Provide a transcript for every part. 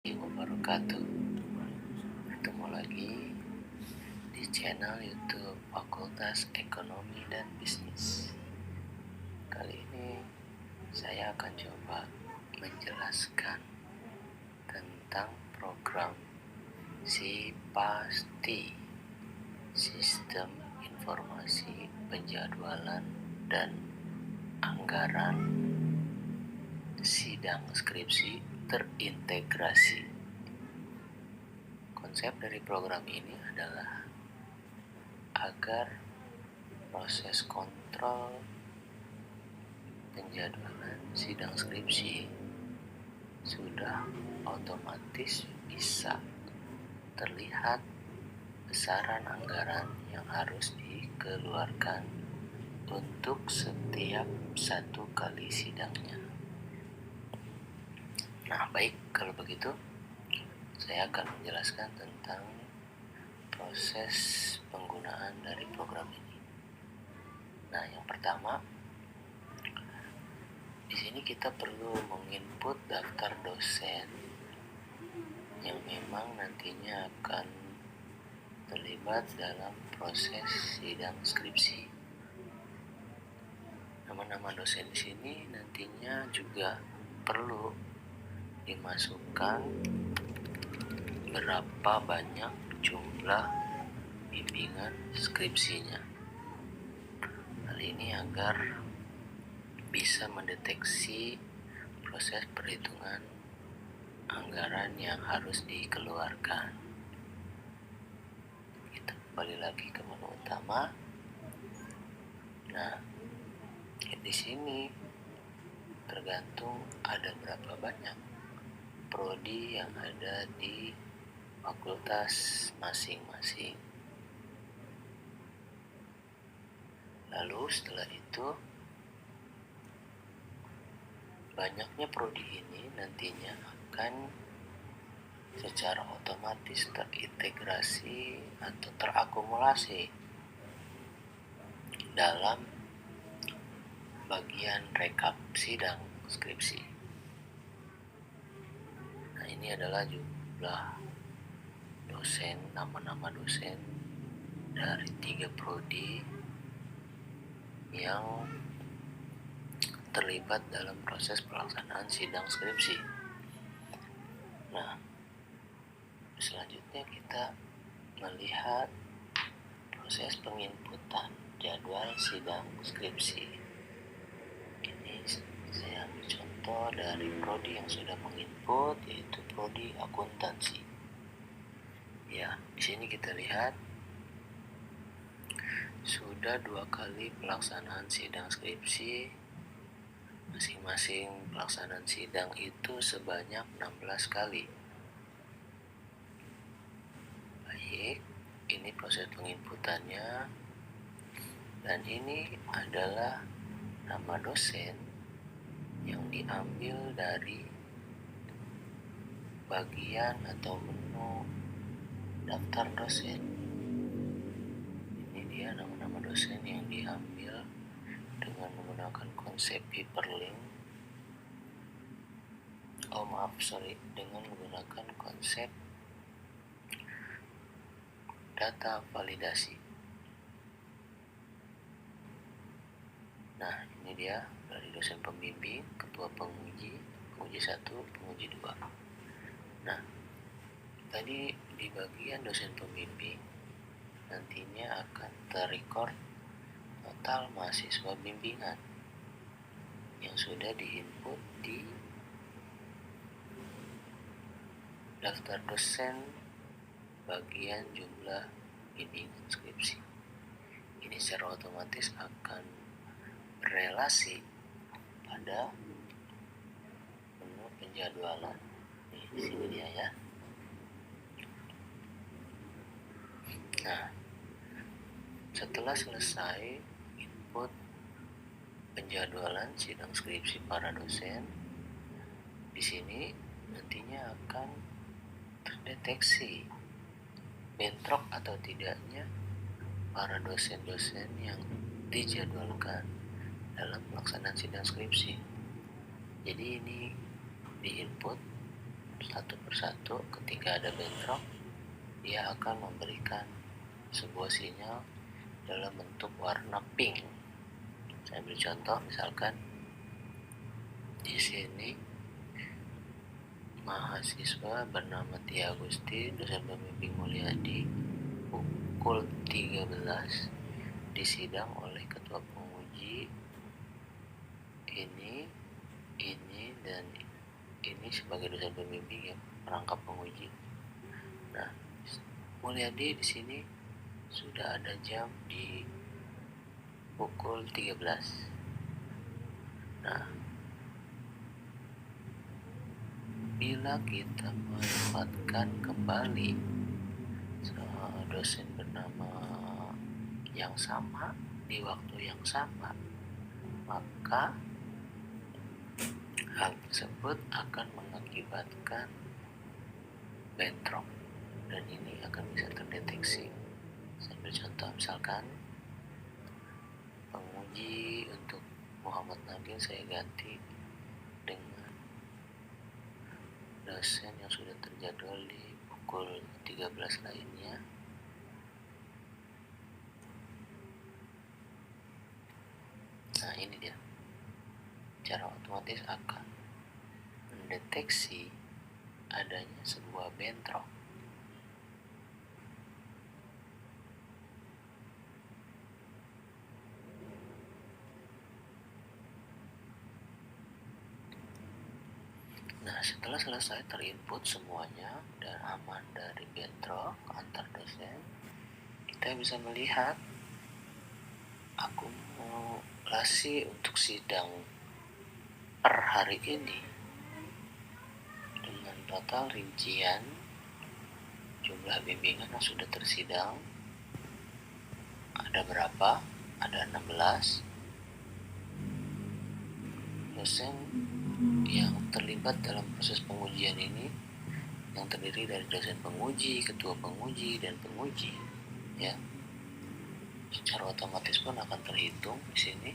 Wabarakatuh. Ketemu lagi di channel YouTube Fakultas Ekonomi dan Bisnis. Kali ini saya akan coba menjelaskan tentang program SIPASTI, Sistem Informasi Penjadwalan dan Anggaran Sidang Skripsi Terintegrasi. Konsep dari program ini adalah agar proses kontrol penjadwalan sidang skripsi sudah otomatis bisa terlihat besaran anggaran yang harus dikeluarkan untuk setiap satu kali sidangnya. Nah, baik, kalau begitu saya akan menjelaskan tentang proses penggunaan dari program ini. Nah, yang pertama, di sini kita perlu menginput daftar dosen yang memang nantinya akan terlibat dalam proses sidang skripsi. Nama-nama dosen di sini nantinya juga perlu dimasukkan berapa banyak jumlah bimbingan skripsinya. Hal ini agar bisa mendeteksi proses perhitungan anggaran yang harus dikeluarkan. Kita kembali lagi ke menu utama. Nah, di sini tergantung ada berapa banyak prodi yang ada di fakultas masing-masing. Lalu setelah itu, banyaknya prodi ini nantinya akan secara otomatis terintegrasi atau terakumulasi dalam bagian rekap sidang skripsi. Nah, ini adalah jumlah dosen, nama-nama dosen dari 3 prodi yang terlibat dalam proses pelaksanaan sidang skripsi. Nah, selanjutnya kita melihat proses penginputan jadwal sidang skripsi. Ini saya ambil contoh dari prodi yang sudah menginput, yaitu prodi akuntansi. Ya, di sini kita lihat sudah 2 kali pelaksanaan sidang skripsi. Masing-masing pelaksanaan sidang itu sebanyak 16 kali. Baik, ini proses penginputannya. Dan ini adalah nama dosen yang diambil dari bagian atau menu daftar dosen. Ini dia nama-nama dosen yang diambil dengan menggunakan konsep hyperlink. Dengan menggunakan konsep data validasi. Nah, ini dia dari dosen pembimbing, ketua penguji 1, penguji 2. Nah, tadi di bagian dosen pembimbing nantinya akan terrecord total mahasiswa bimbingan yang sudah diinput di daftar dosen bagian jumlah bimbingan skripsi. Ini secara otomatis akan berelasi pada menu penjadwalan. Di sini dia ya. Nah, setelah selesai input penjadwalan sidang skripsi para dosen, di sini nantinya akan terdeteksi bentrok atau tidaknya para dosen-dosen yang dijadwalkan dalam pelaksanaan sidang skripsi. Jadi ini diinput satu persatu. Ketika ada bentrok, dia akan memberikan sebuah sinyal dalam bentuk warna pink. Saya beri contoh, misalkan di sini mahasiswa bernama Tia Agusti, dosen pembimbing Mulyadi, pukul 13 disidang oleh ketua penguji ini dan ini sebagai dosen pembimbing ya, perangkap penguji. Nah, Mulyadi di sini sudah ada jam di pukul 13. Nah, bila kita menempatkan kembali dosen bernama yang sama di waktu yang sama, maka hal tersebut akan mengakibatkan bentrok dan ini akan bisa terdeteksi. Saya beri contoh, misalkan penguji untuk Muhammad Nabil saya ganti dengan dosen yang sudah terjadwal di pukul 13 lainnya. Nah, ini dia. Secara otomatis akan mendeteksi adanya sebuah bentrok. Nah, setelah selesai terinput semuanya dan aman dari bentrok antar dosen, kita bisa melihat akumulasi untuk sidang per hari ini dengan total rincian jumlah bimbingan yang sudah tersidang ada berapa? Ada 16 dosen yang terlibat dalam proses pengujian ini, yang terdiri dari dosen penguji, ketua penguji, dan penguji, ya. Secara otomatis pun akan terhitung di sini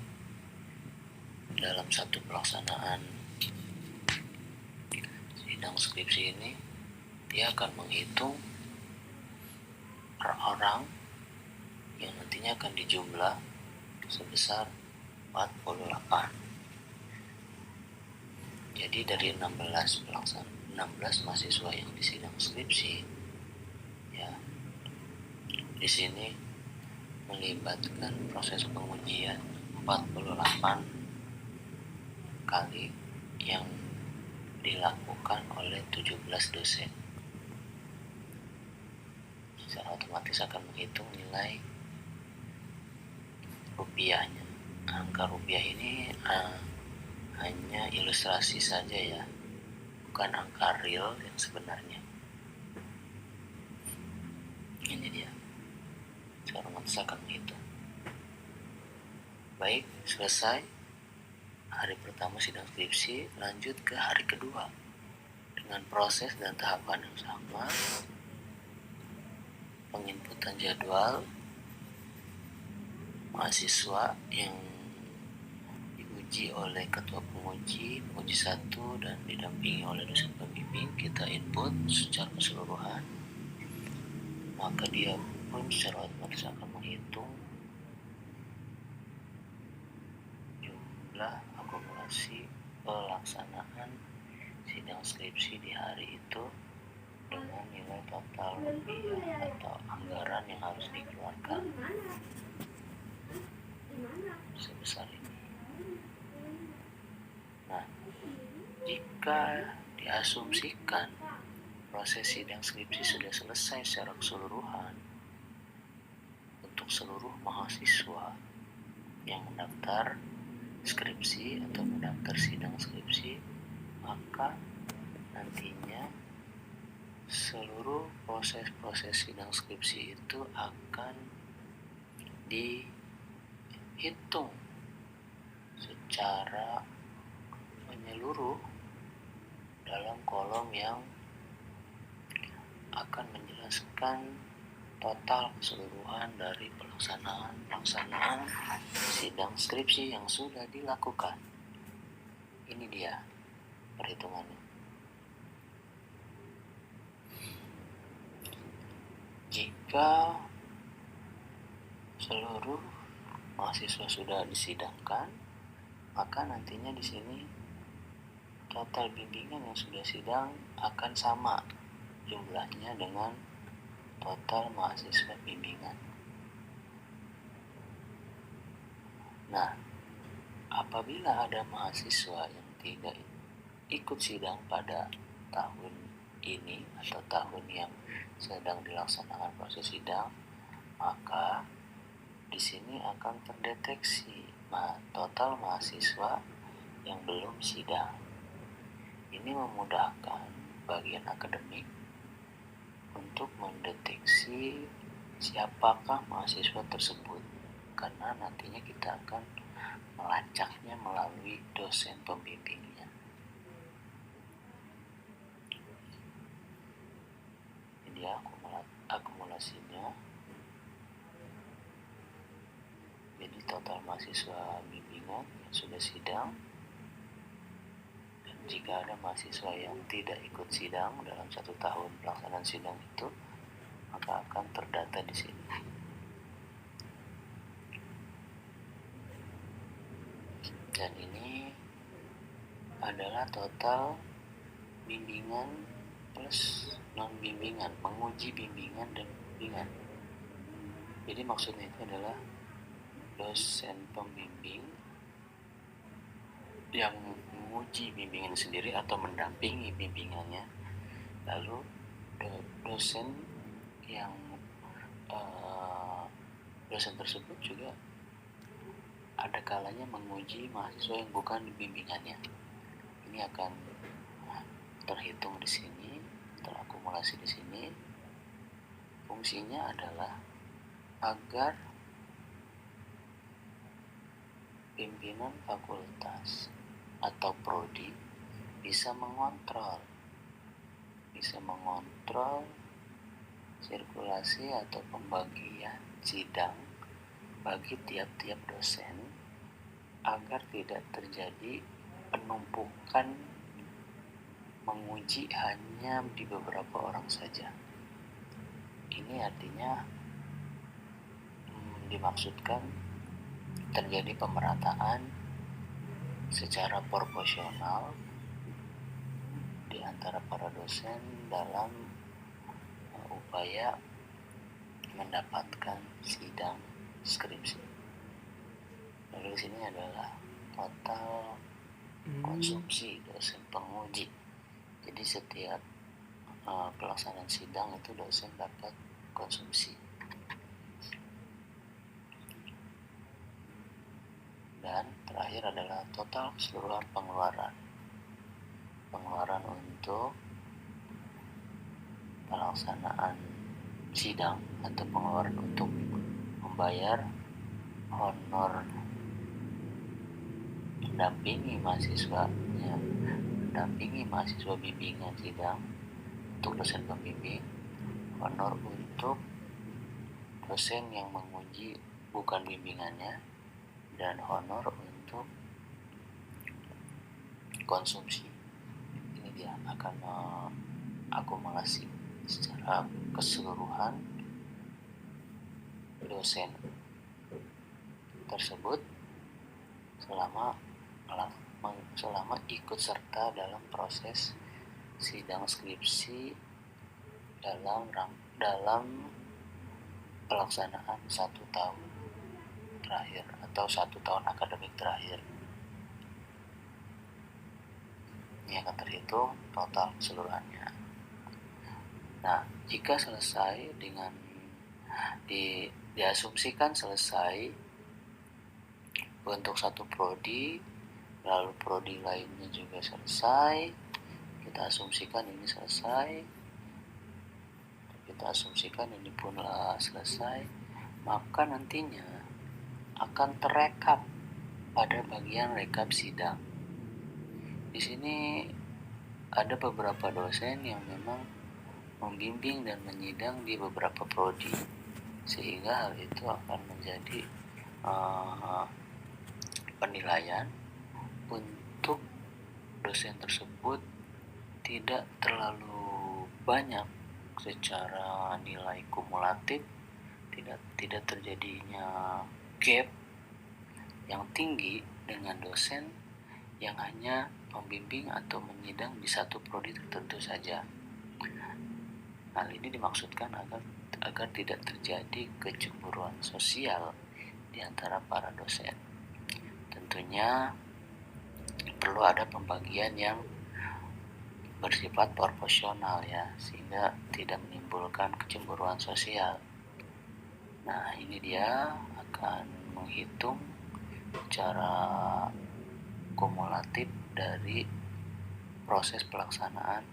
dalam satu pelaksanaan sidang skripsi ini. Dia akan menghitung per orang yang nantinya akan dijumlah sebesar 48. Jadi dari 16 mahasiswa yang disidang skripsi, ya, di sini melibatkan proses pengujian 48 kali yang dilakukan oleh 17 dosen. Secara otomatis akan menghitung nilai rupiahnya. Angka rupiah ini hanya ilustrasi saja ya, bukan angka real yang sebenarnya. Ini dia, secara otomatis akan menghitung. Baik, selesai hari pertama sidang skripsi, lanjut ke hari kedua dengan proses dan tahapan yang sama. Penginputan jadwal mahasiswa yang diuji oleh ketua penguji 1 dan didampingi oleh dosen pembimbing, kita input secara keseluruhan, maka dia pun secara otomatis akan menghitung jumlah akumulasi pelaksanaan sidang skripsi di hari itu dengan nilai total rupiah atau anggaran yang harus dikeluarkan sebesar ini. Nah, jika diasumsikan proses sidang skripsi sudah selesai secara keseluruhan untuk seluruh mahasiswa yang mendaftar skripsi atau mendaftar sidang skripsi, maka nantinya seluruh proses-proses sidang skripsi itu akan dihitung secara menyeluruh dalam kolom yang akan menjelaskan total keseluruhan dari pelaksanaan sidang skripsi yang sudah dilakukan. Ini dia perhitungannya. Jika seluruh mahasiswa sudah disidangkan, maka nantinya di sini total bimbingan yang sudah sidang akan sama jumlahnya dengan total mahasiswa bimbingan. Nah, apabila ada mahasiswa yang tidak ikut sidang pada tahun ini atau tahun yang sedang dilaksanakan proses sidang, maka di sini akan terdeteksi total mahasiswa yang belum sidang. Ini memudahkan bagian akademik untuk mendeteksi siapakah mahasiswa tersebut, karena nantinya kita akan melacaknya melalui dosen pembimbingnya. Ini akumulasinya. Jadi total mahasiswa bimbingan yang sudah sidang, dan jika ada mahasiswa yang tidak ikut sidang dalam 1 tahun pelaksanaan sidang itu, maka akan terdata di sini. Dan ini adalah total bimbingan plus non-bimbingan, menguji bimbingan dan bimbingan. Jadi maksudnya itu adalah dosen pembimbing yang menguji bimbingan sendiri atau mendampingi bimbingannya, lalu dosen yang dosen tersebut juga ada kalanya menguji mahasiswa yang bukan bimbingannya. Ini akan terhitung di sini, terakumulasi di sini. Fungsinya adalah agar pimpinan fakultas atau prodi bisa mengontrol sirkulasi atau pembagian sidang bagi tiap-tiap dosen, agar tidak terjadi penumpukan menguji hanya di beberapa orang saja. Ini artinya dimaksudkan terjadi pemerataan secara proporsional di antara para dosen dalam upaya mendapatkan sidang skripsi. Lalu di sini adalah total konsumsi dosen penguji. Jadi setiap pelaksanaan sidang itu dosen dapat konsumsi. Dan terakhir adalah total keseluruhan pengeluaran untuk pelaksanaan sidang atau pengeluaran untuk membayar honor mendampingi mahasiswa bimbingan sidang untuk dosen pembimbing, honor untuk dosen yang menguji bukan bimbingannya, dan honor untuk konsumsi. Ini dia akan akumulasi secara keseluruhan dosen tersebut selama ikut serta dalam proses sidang skripsi dalam pelaksanaan 1 tahun terakhir atau 1 tahun akademik terakhir. Ini akan terhitung total keseluruhannya. Nah, jika selesai dengan diasumsikan selesai untuk 1 prodi, lalu prodi lainnya juga selesai, kita asumsikan ini selesai, kita asumsikan ini pun selesai, maka nantinya akan terekap pada bagian rekap sidang. Di sini ada beberapa dosen yang memang membimbing dan menyidang di beberapa prodi, sehingga hal itu akan menjadi penilaian untuk dosen tersebut tidak terlalu banyak secara nilai kumulatif, tidak terjadinya gap yang tinggi dengan dosen yang hanya membimbing atau menyidang di satu prodi tertentu saja. Hal ini dimaksudkan agar tidak terjadi kecemburuan sosial di antara para dosen. Tentunya perlu ada pembagian yang bersifat proporsional ya, sehingga tidak menimbulkan kecemburuan sosial. Nah, ini dia akan menghitung secara kumulatif dari proses pelaksanaan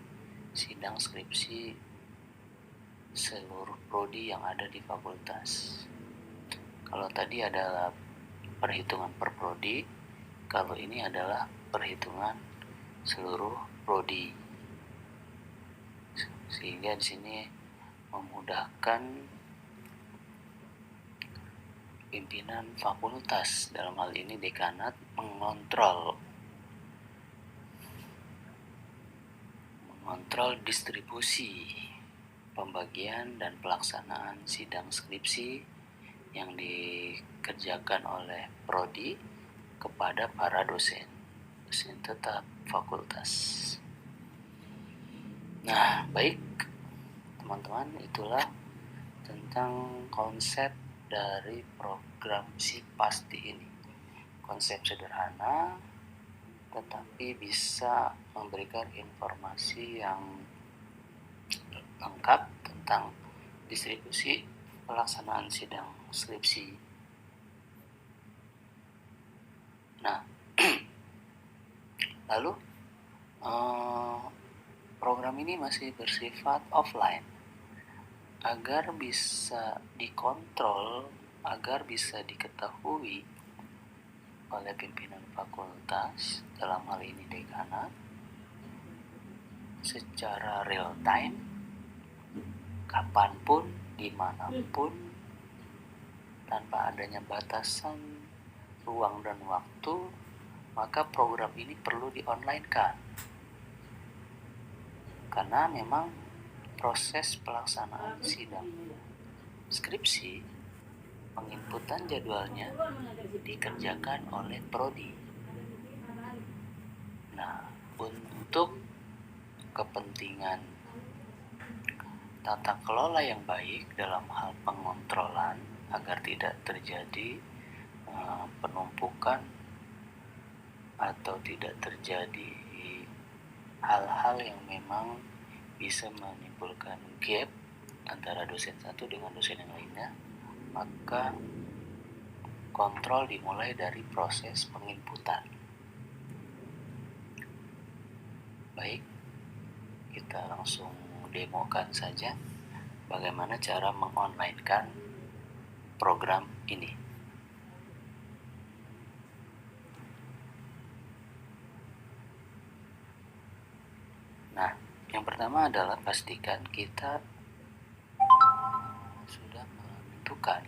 sidang skripsi seluruh prodi yang ada di fakultas. Kalau tadi adalah perhitungan per prodi, kalau ini adalah perhitungan seluruh prodi. Sehingga di sini memudahkan pimpinan fakultas, dalam hal ini dekanat, mengontrol distribusi pembagian dan pelaksanaan sidang skripsi yang dikerjakan oleh prodi kepada para dosen tetap fakultas. Nah, baik teman-teman, itulah tentang konsep dari program SIPASTI ini. Konsep sederhana tetapi bisa memberikan informasi yang lengkap tentang distribusi pelaksanaan sidang skripsi. Nah, lalu program ini masih bersifat offline agar bisa dikontrol, agar bisa diketahui oleh pimpinan fakultas, dalam hal ini dekanat, secara real time, kapanpun, dimanapun, tanpa adanya batasan ruang dan waktu, maka program ini perlu di-online-kan. Karena memang proses pelaksanaan sidang skripsi, penginputan jadwalnya dikerjakan oleh prodi. Nah, untuk kepentingan tata kelola yang baik dalam hal pengontrolan agar tidak terjadi penumpukan atau tidak terjadi hal-hal yang memang bisa menimbulkan gap antara dosen satu dengan dosen yang lainnya, maka kontrol dimulai dari proses penginputan. Baik, kita langsung demokan saja bagaimana cara mengonline-kan program ini. Nah, yang pertama adalah pastikan kita sudah menentukan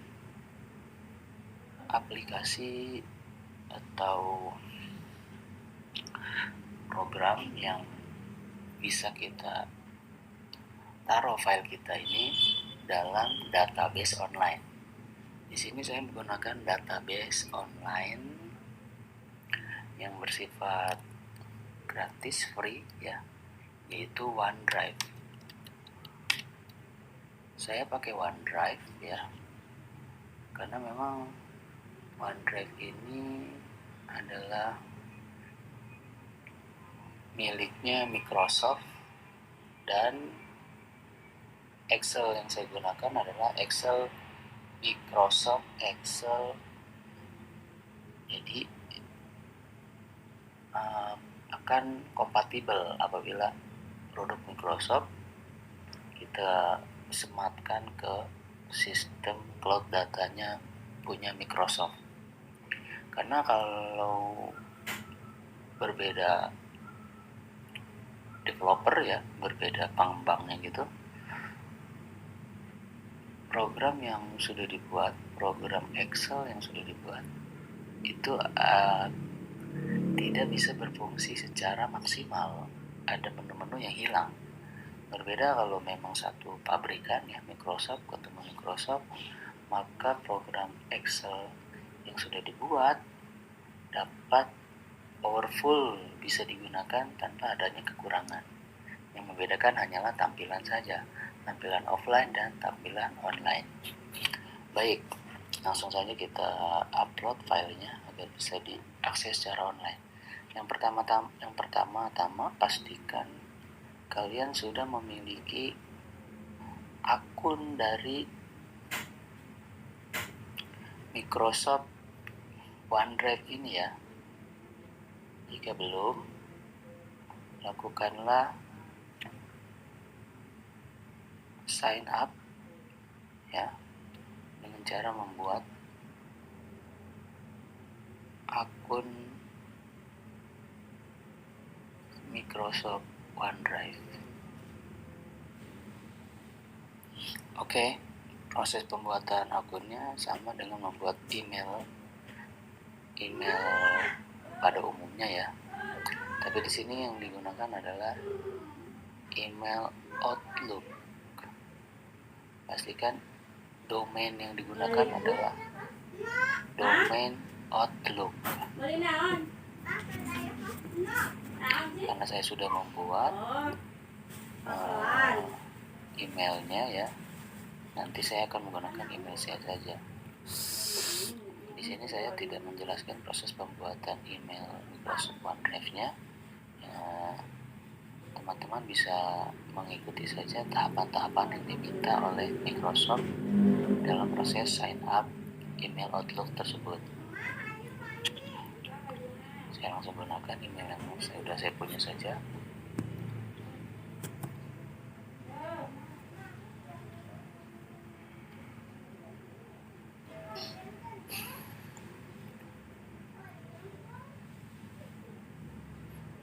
aplikasi atau program yang bisa kita taruh file kita ini dalam database online. Di sini saya menggunakan database online yang bersifat gratis, free ya, yaitu OneDrive. Saya pakai OneDrive ya, karena memang OneDrive ini adalah miliknya Microsoft, dan Excel yang saya gunakan adalah Excel Microsoft Excel. Jadi akan kompatibel apabila produk Microsoft kita sematkan ke sistem cloud datanya punya Microsoft. Karena kalau berbeda developer ya, berbeda pengembangnya gitu, program yang sudah dibuat, program Excel yang sudah dibuat itu tidak bisa berfungsi secara maksimal. Ada menu-menu yang hilang. Berbeda kalau memang satu pabrikan ya, Microsoft ketemu Microsoft, maka program Excel yang sudah dibuat dapat powerful, bisa digunakan tanpa adanya kekurangan. Yang membedakan hanyalah tampilan saja, tampilan offline dan tampilan online. Baik, langsung saja kita upload filenya agar bisa diakses secara online. Yang pertama-tama pastikan kalian sudah memiliki akun dari Microsoft OneDrive ini ya. Jika belum, lakukanlah sign up ya dengan cara membuat akun Microsoft OneDrive. Oke, proses pembuatan akunnya sama dengan membuat email pada umumnya ya. Tapi di sini yang digunakan adalah email Outlook. Pastikan domain yang digunakan adalah domain Outlook. Karena saya sudah membuat emailnya ya, nanti saya akan menggunakan email saya saja. Di sini saya tidak menjelaskan proses pembuatan email Microsoft OneDrive-nya. Teman-teman bisa mengikuti saja tahapan-tahapan yang diminta oleh Microsoft dalam proses sign up email Outlook tersebut. Saya langsung gunakan email yang sudah saya punya saja.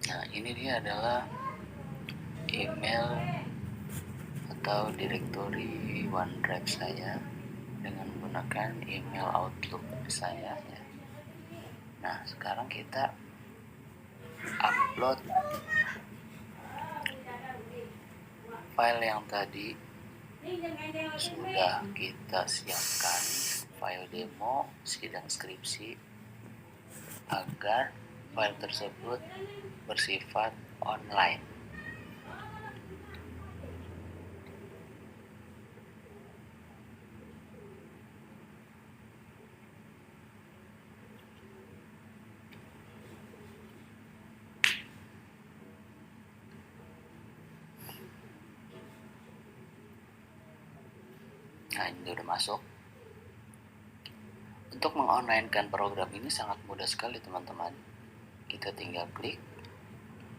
Nah, ini dia adalah email atau direktori OneDrive saya dengan menggunakan email Outlook saya ya. Nah, sekarang kita upload file yang tadi sudah kita siapkan, file demo sidang skripsi, agar file tersebut bersifat online. Nah, ini udah masuk. Untuk mengonlinekan program ini sangat mudah sekali teman-teman. Kita tinggal klik,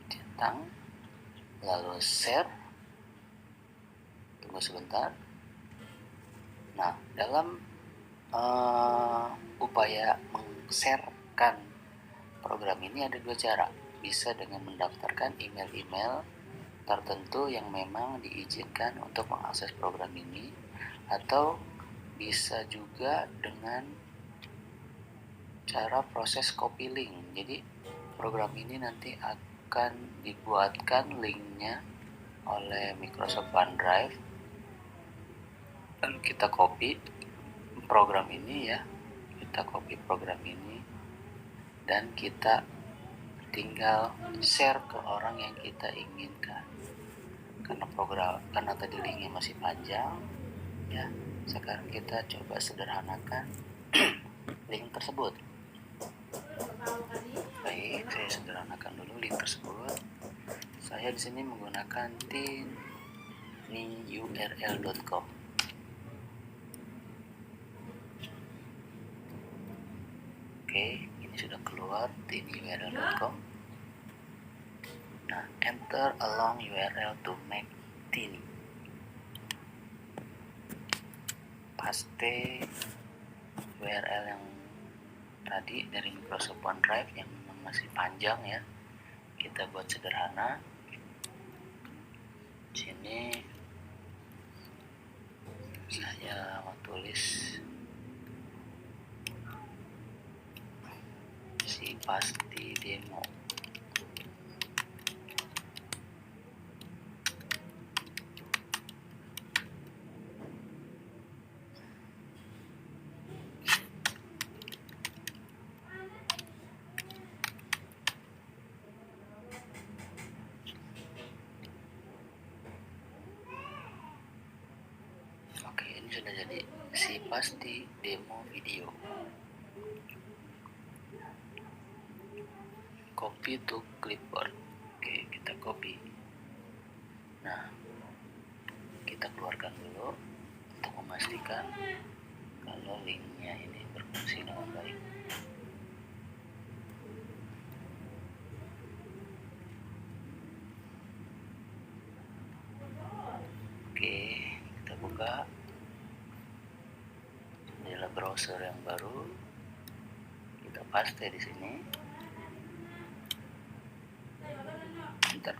centang, lalu share. Tunggu sebentar. Nah, dalam upaya meng-sharekan program ini ada dua cara. Bisa dengan mendaftarkan email-email tertentu yang memang diizinkan untuk mengakses program ini, atau bisa juga dengan cara proses copy link. Jadi program ini nanti akan dibuatkan linknya oleh Microsoft OneDrive dan kita copy program ini ya, kita copy program ini dan kita tinggal share ke orang yang kita inginkan. Karena tadi linknya masih panjang ya, sekarang kita coba sederhanakan link tersebut. Baik, saya sederhanakan dulu link tersebut. Saya di sini menggunakan tinyurl.com. Oke, ini sudah keluar tinyurl.com. Nah, enter a long URL to make tiny. Paste URL yang tadi dari Microsoft OneDrive yang masih panjang ya, kita buat sederhana. Sini saya mau tulis si pasti demo. sudah jadi. Si pasti demo video. Copy to clipboard. Oke, kita copy. Nah, kita keluarkan dulu untuk memastikan kalau linknya ini berfungsi dengan baik. Oke, kita buka. Inilah browser yang baru. Kita paste di sini. Bentar.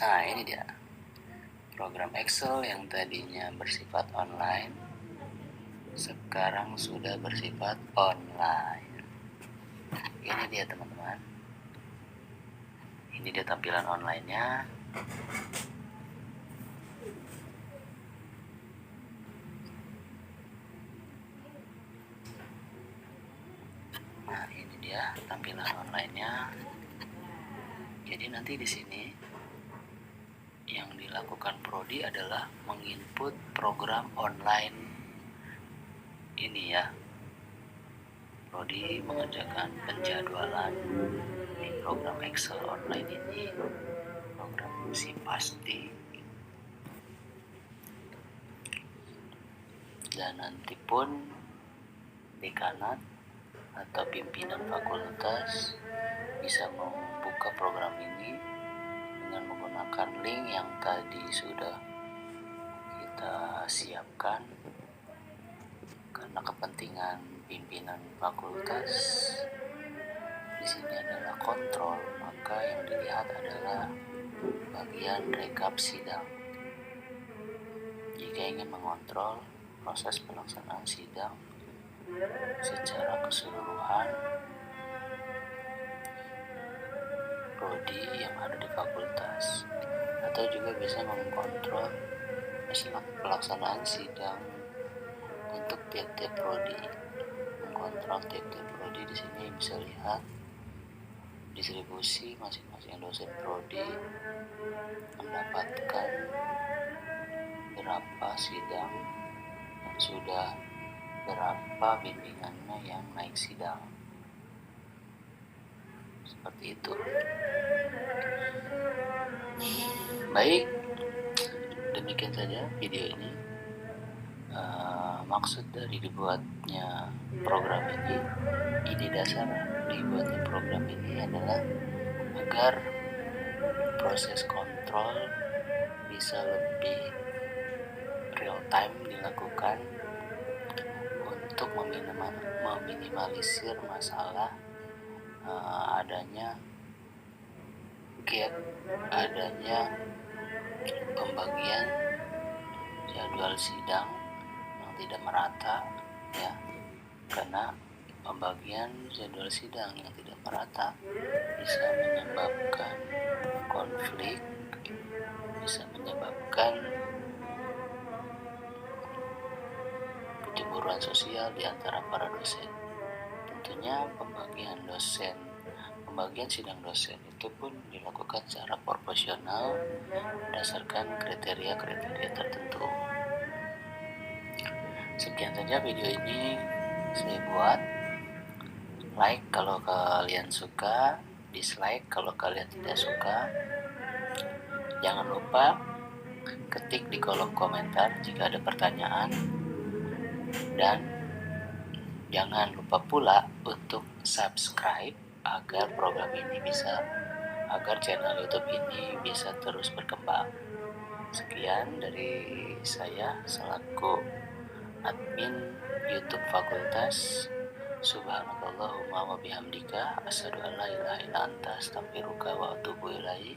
Nah, ini dia. Program Excel yang tadinya bersifat online sekarang sudah bersifat online. Ini dia teman-teman. Ini dia tampilan online-nya. Nah, ini dia tampilan online-nya. Jadi nanti di sini yang dilakukan prodi adalah menginput program online ini ya. Prodi mengerjakan penjadwalan di program Excel online ini, program si pasti. Dan nanti pun dekanat atau pimpinan fakultas bisa membuka program ini dengan menggunakan link yang tadi sudah kita siapkan karena kepentingan pimpinan fakultas. Di sini adalah kontrol, maka yang dilihat adalah bagian rekap sidang. Jika ingin mengontrol proses pelaksanaan sidang secara keseluruhan prodi yang ada di fakultas, atau juga bisa mengontrol pelaksanaan sidang untuk tiap-tiap prodi. Mengontrol tiap-tiap prodi di sini bisa lihat distribusi masing-masing dosen prodi mendapatkan berapa sidang dan sudah berapa bimbingannya yang naik sidang. Seperti itu. Baik, demikian saja video ini. Maksud dari dibuatnya program ini, ide dasar dibuatnya program ini adalah agar proses kontrol bisa lebih real time dilakukan untuk meminimalisir masalah adanya gap, adanya pembagian jadwal sidang yang tidak merata ya, karena pembagian jadwal sidang yang tidak merata bisa menyebabkan konflik, bisa menyebabkan kecemburuan sosial di antara para dosen. Tentunya pembagian sidang dosen itu pun dilakukan secara proporsional berdasarkan kriteria-kriteria tertentu. Sekian saja video ini saya buat. Like kalau kalian suka, dislike kalau kalian tidak suka. Jangan lupa ketik di kolom komentar jika ada pertanyaan, dan jangan lupa pula untuk subscribe agar channel YouTube ini bisa terus berkembang. Sekian dari saya selaku admin YouTube Fakultas. Subhanakallahumma wa bihamdika asyhadu an la ilaha illa anta astaghfiruka wa atubu ilaik.